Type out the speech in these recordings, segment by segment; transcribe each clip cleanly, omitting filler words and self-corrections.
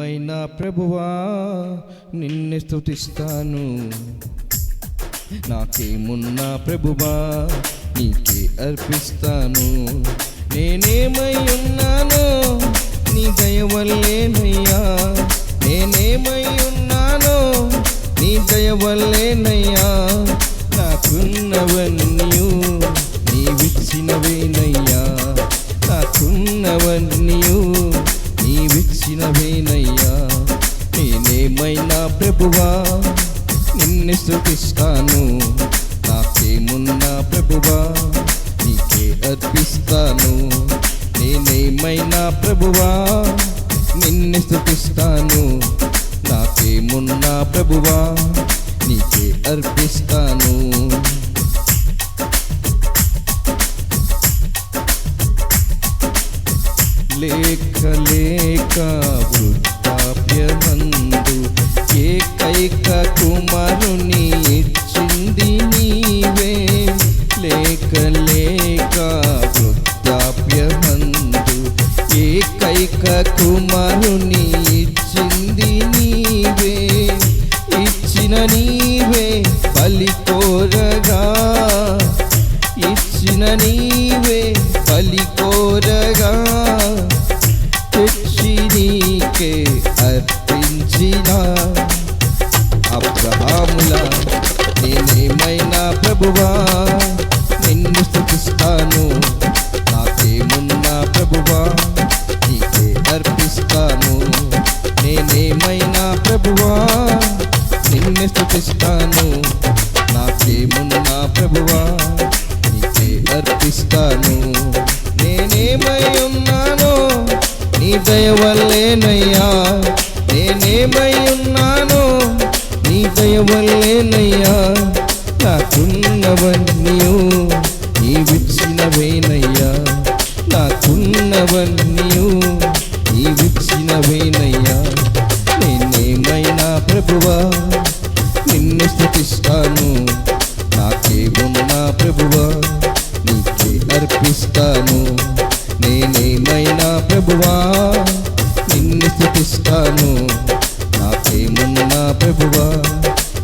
నేనేమైనా ప్రభువా నిన్నే స్తుతిస్తాను. నాకేమున్నా ప్రభువా నీకే అర్పిస్తాను. నేనేమై ఉన్నానో నీ దయ వల్లేనయ్యా. నేనేమై ఉన్నానో నీ దయ వల్లేనయ్యా. నాకున్నవన్నీయు నీవిచ్చినవేనయ్యా. నాకున్నవన్నీయు నీవిచ్చినవేనయ్యా. నేనేమైనా ప్రభువా నిన్ను స్తుతిస్తాను. నాకేమున్నా ప్రభువా నీకే అర్పిస్తాను. నేనేమైనా ప్రభువా నిన్ను స్తుతిస్తాను. నాకేమున్నా ప్రభువా నీకే అర్పిస్తాను. లేక లేక వృద్ధాప్యమందు ఏకైక కుమారుని ఇచ్చింది నీవే. లేక లేక వృద్ధాప్యమందు ఏకైక కుమారుని ఇచ్చింది నీవే. ఇచ్చిన నీవే బలి కోరగా, ఇచ్చిన నీవే బలి కోరగా, తెచ్చి నీకే అర్పించిన అబ్రహాములా నేనేమైనా ప్రభువా నిన్ను స్తుతిస్తాను. నాకేమున్నా ప్రభువా నీకే అర్పిస్తాను. నేనేమైనా ప్రభువా నిన్ను స్తుతిస్తాను. నాకేమున్నా ప్రభువా నీకే అర్పిస్తాను. నేనేమై ఉన్నానో నీ దయ వల్లేనయ్యా. నేనేమై ఉన్నానో నీ దయ వల్లేనయ్యా. నాకున్నవన్నీయు నీవిచ్చినవేనయ్యా. నాకున్నవన్నీయు నీవిచ్చినవేనయ్యా. నేనేమైనా ప్రభువా నిన్ను స్తుతిస్తాను. నాకేమున్నా ప్రభువా నీకే అర్పిస్తాను. నేనేమైనా ప్రభువా నిన్ను స్తుతిస్తాను. నాకేమున్నా ప్రభువా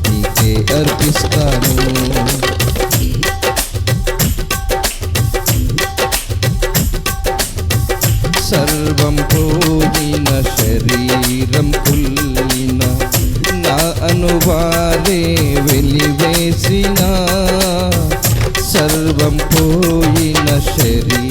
నీకే అర్పిస్తాను. సర్వం పోయిన శరీరం కుల్లిన నా అనువారే వెలివేసిన. సర్వం పోయిన శరీరం